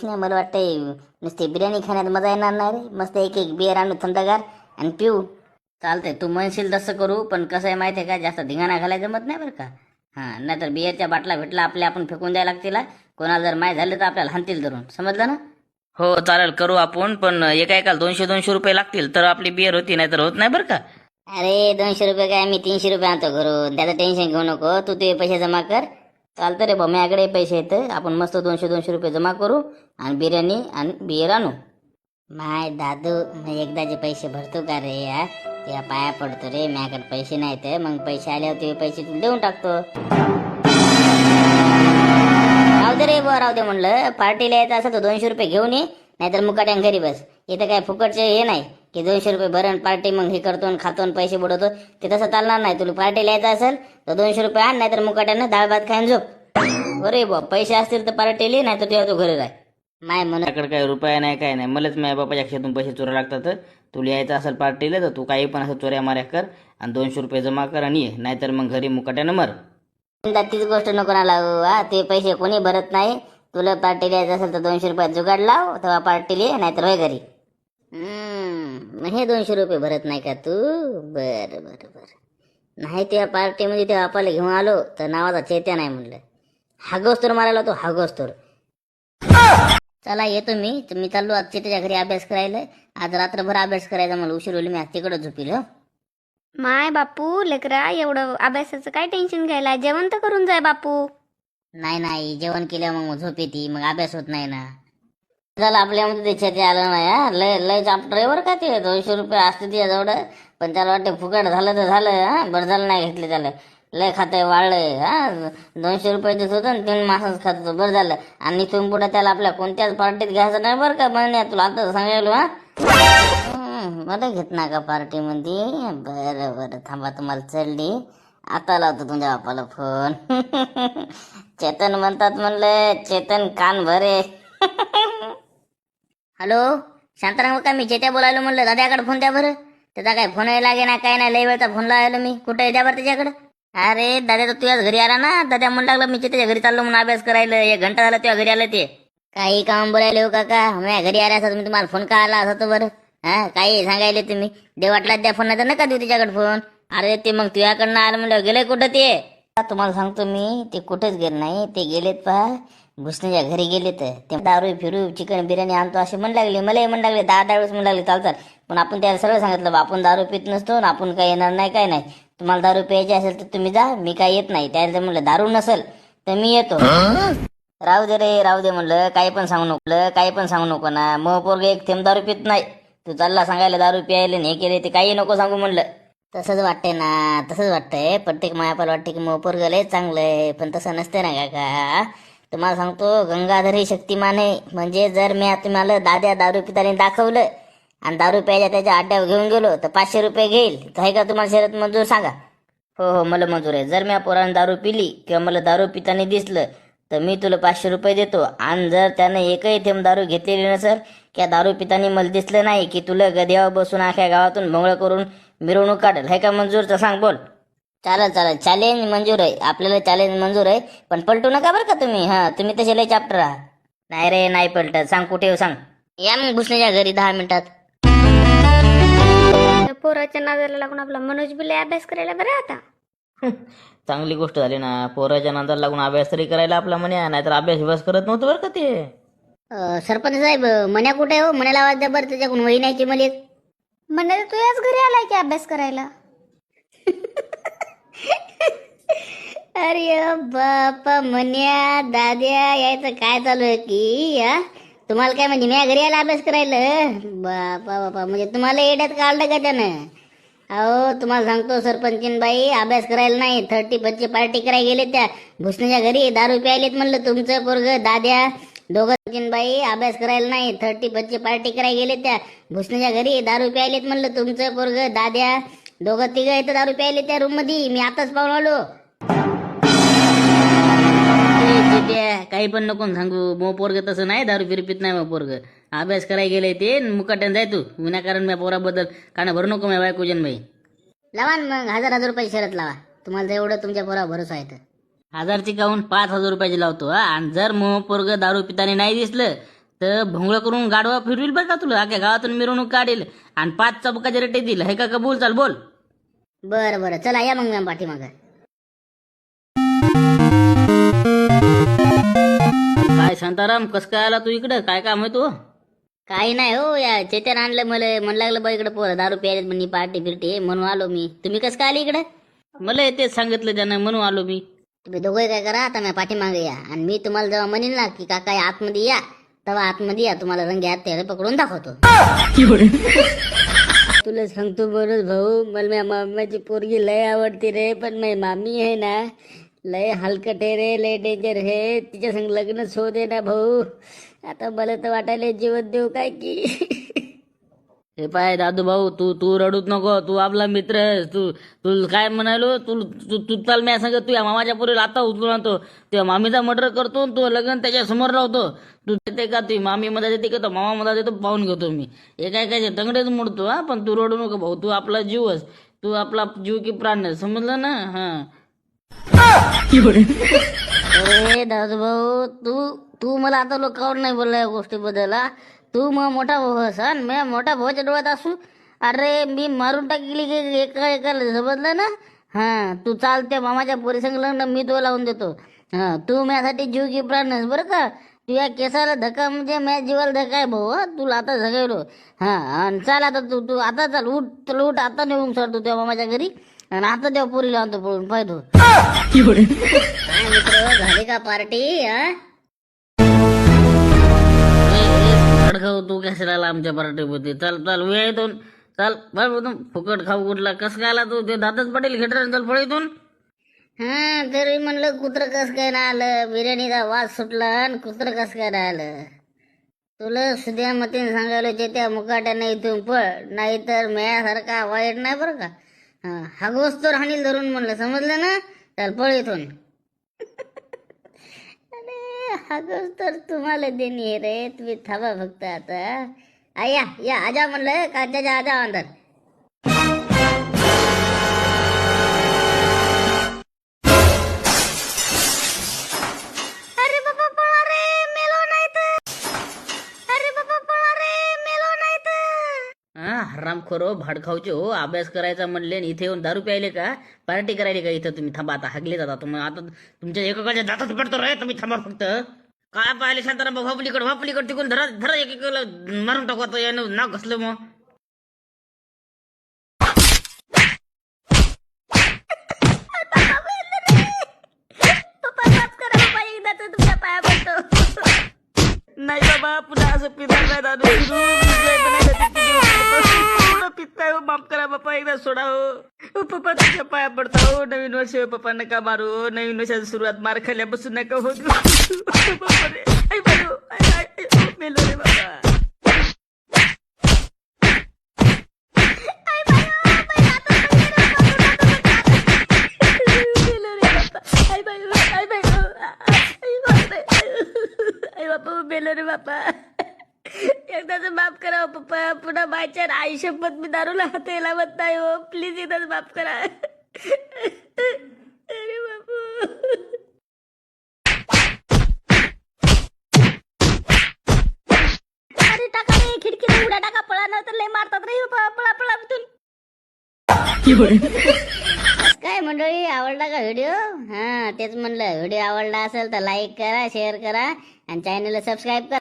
नाही, मला वाटतंय नुसते बिर्याणी खाण्यात मजा येणार नाही रे. मस्त एक एक बिअर आणू थंडगार आणि पिऊ. चालतंय, तू म्हणशील तसं करू. पण कसं आहे माहिती आहे का, जास्त धिंगाणा घालायला जमत नाही बरं का. हां, नाहीतर बिअरच्या बाटला भेटला आपल्या आपण फेकून द्यायला लागतील हा. कोणाला जर माहीत झालं तर आपल्याला हाणतील धरून, समजलं ना. हो चालेल, करू आपण. पण एका एकाला 200-200 रुपये लागतील तर आपली बिअर होती, नाही तर होत नाही बरं का. अरे 200 रुपये काय, मी 300 रुपये आणतो घरून. त्याचं टेन्शन घेऊ नको. तू ते पैसे जमा कर. चालतं रे भाऊ, माझ्याकडे पैसे येतं. आपण मस्त 200-200 रुपये जमा करू आणि बिर्याणी आणि बिअर आणू. माय दादू, मी एकदाचे पैसे भरतो का रे या. त्या पाया पडतो रे. माझ्याकडे पैसे नाही तर मग पैसे आल्यावर ते पैसे तुला देऊन टाकतो. राहू दे रे बुवा, राहू दे म्हणलं. पार्टीला यायचं असं तर 200 रुपये घेऊन ये, नाहीतर मुकाट्यान घरी बस. इथं काय फुकटचे हे नाही की 200 रुपये भरण पार्टी मग हे करतो आणि खातो आणि पैसे बुडवतो. ते तसं चालणार नाही. तुला पार्टीला यायचं असेल तर 200 रुपये आण, नाहीतर मुकाट्यानं डाळ भात खायन झोप. अरे बुवा, पैसे असतील तर पार्टीला, नाही तर तेव्हा तू घरी राह. माय म्हणून काय रुपया नाही, काय नाही. मलाच माझ्या बापाच्या खेतून पैसे चोरा लागतात. तुला यायचं असेल पार्टीला तर तू काही पण असं चोऱ्या माऱ्या कर आणि 200 रुपये जमा कर आणि ये, नाहीतर मग घरी मुकाट्यानं मर. तीच गोष्ट नको ना लावू हा. ते पैसे कोणी भरत नाही. तुला पार्टीला यायचं असेल तर 200 रुपयात जुगाड लाव, तेव्हा पार्टीला ये, नाहीतर होय घरी. हे 200 रुपये भरत नाही का तू. बरं बरं बरं. नाही त्या पार्टीमध्ये त्या बापाला घेऊन आलो तर नावाचा चैत्या नाही म्हणलं. हागोस्तोर मारायला तो हागोस्तोर. चला येतो मी. तर मी चाललो आज चेत्याच्या घरी अभ्यास करायला. आज रात्रभर अभ्यास करायचा, मला उशीर होईल. मी आज तिकडे झोपील. हो माय बापू, लेकरा एवढं अभ्यासाचं काय टेन्शन घ्यायला. जेवण तर करून जाय बापू. नाही नाही, जेवण केलं मग झोप येते, मग अभ्यास होत नाही ना. झालं आपल्यामध्ये ते चेत्या आलं नाही हा. लय लय चाप्टर आहे बरं का ते. 200 रुपये असते त्याजवळ, पण त्याला वाटतं फुकट झालं तर झालं हा. बरं झालं नाही घेतले त्याला. लय खातंय, वाळलंय हा. 200 रुपये देत होतं आणि 3 मासच खात होतं. बरं झालं. आणि इथून पुढे त्याला आपल्या कोणत्याच पार्टीत घ्यायचं नाही बरं का. म्हणण्या तुला आता सांगायलो हा. मला घेत ना का पार्टीमध्ये. बरं बरं, थांबा तुम्हाला चढली. आता लावतो तुमच्या बापाला फोन. चेतन म्हणतात म्हणलं. चेतन कान भरे. हॅलो शांताराम का, मी चेत्या बोलायलो म्हणलं. दाद्याकडे फोन द्या बरं. त्याचा काय फोन लागे ना, काय नाही. लय वेळचा फोन लावायला मी. कुठे आहे द्या बरं त्याच्याकडे. अरे दादा तर तुझ्याच घरी आला ना. दादा म्हणू लागला मी चेत्याच्या घरी चाललो म्हणून अभ्यास करायला. 1 घंटा झाला तुझ्या घरी आलं ते. काही काम बोलायला हो काका. माझ्या घरी आला असता तुम्ही, तुम्हाला फोन का आला असतो बरं. हा, काही सांगायले तुम्ही. दे वाटला द्या फोन, नाही तर नका देऊ त्याच्याकडे फोन. अरे ते मग तुझ्याकडनं आलं म्हणलं, गेलंय कुठं ते. तुम्हाला सांगतो मी, ते कुठेच गेले नाही. ते गेलेत पहा भुसण्याच्या घरी गेलेत. ते दारू फिरू चिकन बिर्याणी आणतो असे म्हणू लागले. मलाही म्हणू लागले 10-10 वेळेस म्हणू लागले चालतात. पण आपण त्याला सगळं सांगितलं बा, आपण दारू पित नसतो ना, आपण काही येणार नाही, काय नाही. तुम्हाला दारू प्यायची असेल तर तुम्ही जा, मी काही येत नाही. त्याला म्हणलं दारू नसेल तर मी येतो. राहू दे रे, राहू दे म्हणलं. काही पण सांगू नको, काही पण सांगू नको ना. मग पोरग एक थेंब दारू पित नाही. तू चालला सांगायला दारू प्यायला हे केले ते, काही नको सांगू म्हणलं. तसंच वाटतंय ना, तसंच वाटतंय. प्रत्येक मायापाला वाटते की मग पोरग लय चांगलं आहे, पण तसं नसते ना काका. तुम्हाला सांगतो, गंगाधर ही शक्तिमान आहे. म्हणजे जर मी तुम्हाला दाद्या दारू पिताने दाखवलं आणि दारू प्यायच्या त्याच्या अड्ड्यावर घेऊन गेलो तर 500 रुपये घेईल. तर आहे का तुम्हाला शर्यत मंजूर सांगा. हो हो, मला मंजूर आहे. जर मी पोराने दारू पिली किंवा मला दारू पिताना दिसलं तर मी तुला 500 रुपये देतो. आणि जर त्यानं एकही थेंब दारू घेतलेली नसेल किंवा दारू पितानी मला दिसलं नाही की तुला गद्यावर बसून आख्या गावातून भोंगळं करून मिरवणूक काढेल. आहे का मंजूर तर सांग, बोल. चालेल चालेल, चॅलेंज मंजूर आहे. आपल्याला चॅलेंज मंजूर आहे. पण पलटू नका बरं का तुम्ही. हा, तुम्ही तसे लय चॅप्टर आहात. नाही रे, नाही पलटत. सांग कुठे सांग. या मग भुसण्याच्या घरी 10 मिनिटात. त्या पोराच्या नादाला लागून आपला मनोज बिले अभ्यास करायला बरं आता. चांगली गोष्ट झाली ना. पोराच्या नादाला लागून अभ्यास तरी करायला आपला म्हणे, नाहीतर अभ्यास करत नव्हतं बरं का ते. सरपंच साहेब, मन्या कुठे आहे हो. मन्याला आवाज द्या बरं, त्याच्याकडून वही नाही मला. म्हणे तू याच घरी आलाय की अभ्यास करायला. अरे बापा, मन्या दाद्या यायचं काय चालू आहे की हा. तुम्हाला काय म्हणजे मी घरी यायला अभ्यास करायला. बापा बापा, म्हणजे तुम्हाला येड्यात काढलं का त्यानं. अहो तुम्हाला सांगतो सरपंचीन बाई, अभ्यास करायला नाही 30-25 पार्टी करायला गेले त्या भुसण्याच्या घरी. दारू प्यायलेत म्हणलं तुमचं पोरग दाद्या. दोघं बाई अभ्यास करायला नाही 30-25 पार्टी करायला गेले त्या भुसण्याच्या घरी. दारू प्यायलेत म्हणलं तुमचं पोरग दाद्या. 2-3 इथं दारू प्यायले त्या रूम मध्ये. मी आताच पाहून आलो. काही पण नको सांगू. मग पोरग तसं नाही, दारू पित नाही. मग पोरग अभ्यास करायला गेले ते. मुकाट्यान जाय तू. विनाकारण मी पोराबद्दल काना भरू नको मी बायकोजन बाई. लावा मग 1000 रुपये शरत लावा. तुम्हाला एवढं तुमच्या पोरावर भरोसा आहे तर. 1000ची काहून 5000 रुपयाची लावतो हा. आणि जर मग पोरग दारू पिताने नाही दिसलं तर भोंगळं करून गाडवा फिरविल बरं का तुला, अख्या गावातून मिरवणूक काढील आणि 5 चबुकाचे रेटे देईल. हे का बोल, चाल बोल. बरं बरं चला या मग मॅम पाठीमागं. काय शांताराम, कस काय आला तू इकडं, काय काम आहे तू? काही नाही हो, या चेत्यानं आणलं मला, म्हणू लागलं बा इकडे पोरं दारू प्यायलेत म्हणजे पार्टी फिरटी म्हणून आलो मी. तुम्ही कसं काय आली इकडे? मला तेच सांगितलं त्यानं म्हणून आलो मी. तुम्ही दोघे काय करा, आता मी पाठीमागे या आणि मी तुम्हाला जेव्हा म्हणेन ना की काका या आतमध्ये या, तेव्हा आतमध्ये या, तुम्हाला रंगे हात त्याला पकडून दाखवतो. तुला सांगतो बरंच भाऊ, मला माझ्या मामाची पोरगी लय आवडते रे, पण माझी मामी आहे ना लय हलकट आहे रे, लय डेंजर आहे, तिच्या संग लग्नच होऊ दे ना भाऊ. आता मला तर वाटायला जीवन देऊ काय की. हे पाय दादू भाऊ, तू तू रडूच नको, तू आपला मित्र आहेस. तू काय म्हणालो, तू तू तू चाल मी सांगत, तू या मामाच्या पोरीला आता उचलून आणतो, तुझ्या मामीचा मर्डर करतो, तू लग्न त्याच्या समोर लावतो. तू देते का, तुझी मामी मध्ये देते का, तो मामा मध्ये देतो, पाहून घेतो मी. हे काय काय तंगडेच मोडतो हा, पण तू रडू नको भाऊ, तू आपला जीवच, तू आपला जीव की प्राण आहे, समजलं ना. हा अरे दादू भाऊ, तू तू मला आता लोकांवर नाही बोलला या गोष्टीबद्दल. तू मग मोठा भाऊ असन, मी मोठा भाऊच्या डोळ्यात असू. अरे मी मारून टाकली की एका एकाला, समजलं ना. हा तू चालते मामाच्या पोरी संग लग्न मी तो लावून देतो. हा तू माझ्यासाठी जीव की प्राण आहेस बरं का. तुझ्या केसाला धक्का म्हणजे माझ्या जीवाला धक्का आहे भाऊ. तुला आता जगायलो. हा आणि चाल आता तू तू आता चाल, उठ तुला उठ, आता निघून सरतो तुझ्या मामाच्या घरी आणि आता तेव्हा पोरीला आणतो पळून पाहिजे. काय मित्र, झाली का पार्टी? हा खाऊ तू कशाला आला आमच्या पार्टीमध्ये, चल चल वेळ इथून, चल फुकट खाऊ कुठला, कस काय आला तू, ते दातच पटेल घेटर, चल फळ इथून. हा तरी म्हणलं कुत्र कस काय ना आलं, बिर्याणीचा वास सुटला आणि कुत्र कस काय ना आलं. तुला सुद्या मतीने सांगायला त्या मुकाट्यानं इथून पळ, नाहीतर म्यासारखा वाईट नाही बरं का. हा हागोस तर हानील धरून म्हणलं, समजलं ना. चल पळ इथून. अरे हागोस तर तुम्हाला देणी आहे रे, तुम्ही थांबा फक्त आता. या या आजा म्हणलं, काच्याच्या आजा अंदर. अरे बाबा पळा रे, मेलो नाही तर. अरे बाबा पळा रे, मेलो नाही तर. हा हरामखोरो भाडखाऊचे हो, अभ्यास करायचा म्हणले आणि इथे येऊन दारू प्यायले का, पार्टी करायली का इथं. तुम्ही थांबा आता, हागले जाता तुम्ही आता, तुमच्या एकाच्या दातात पडतो रे, तुम्ही थांबा फक्त. काय पाहिले शांताराम, वापलीकड तिकून धरा धरा, एक मारून टाकू आता, यानं नाव घसलं मग. नाही बाबा, पुन्हा असं पिणार नाही दारू, पित नाही हो, माफ करा बाप्पा, एकदा सोडा हो. पप्पा तुझ्या पाया पडता हो, नवीन वर्ष पप्पा नका मारू, नवीन वर्षाची सुरुवात मार खाल्ल्यापासून नका हो. मेलो रे बाबा. मेलो रे बापा, एकदाच माफ करा हो पप्पा, पुन्हा बायच्या आई शपथ मी दारूला हात लावत नाही हो, प्लीज एकदाच माफ करा. अरे बापू, अरे टाका रे, खिडकीला उड्या टाका, पळा ना तर लय मारतात रे, पळा पळा इथून. काय मंडळी, आवडला का व्हिडिओ? हा तेच म्हणलं, व्हिडिओ आवडला असेल तर लाईक करा, शेअर करा आणि चॅनलला सबस्क्राईब करा.